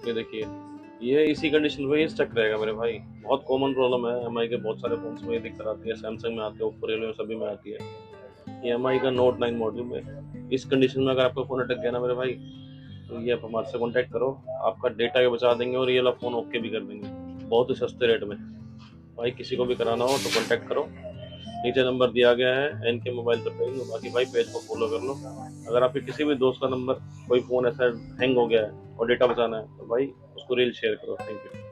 ये देखिए, ये इसी कंडीशन में ही स्टक रहेगा मेरे भाई। बहुत कॉमन प्रॉब्लम है, एमआई के बहुत सारे फ़ोन्स में ये दिक्कत आती है, सैमसंग में आती है, ओप्पो, रियलमी में सभी में आती है। ये एमआई का नोट 9 मॉडल में इस कंडीशन में अगर आपका फ़ोन अटक गया ना मेरे भाई, तो ये आप हमारे से कॉन्टैक्ट करो, आपका डेटा भी बचा देंगे और ये वाला फ़ोन ओके भी कर देंगे, बहुत ही सस्ते रेट में। भाई किसी को भी कराना हो तो कॉन्टैक्ट करो, नीचे नंबर दिया गया है, इनके मोबाइल पे करेंगे, बाकी भाई पेज को फॉलो कर लो। अगर आपके किसी भी दोस्त का नंबर, कोई फ़ोन ऐसा हैंग हो गया है और डेटा बचाना है, तो भाई उसको रील शेयर करो। Thank you.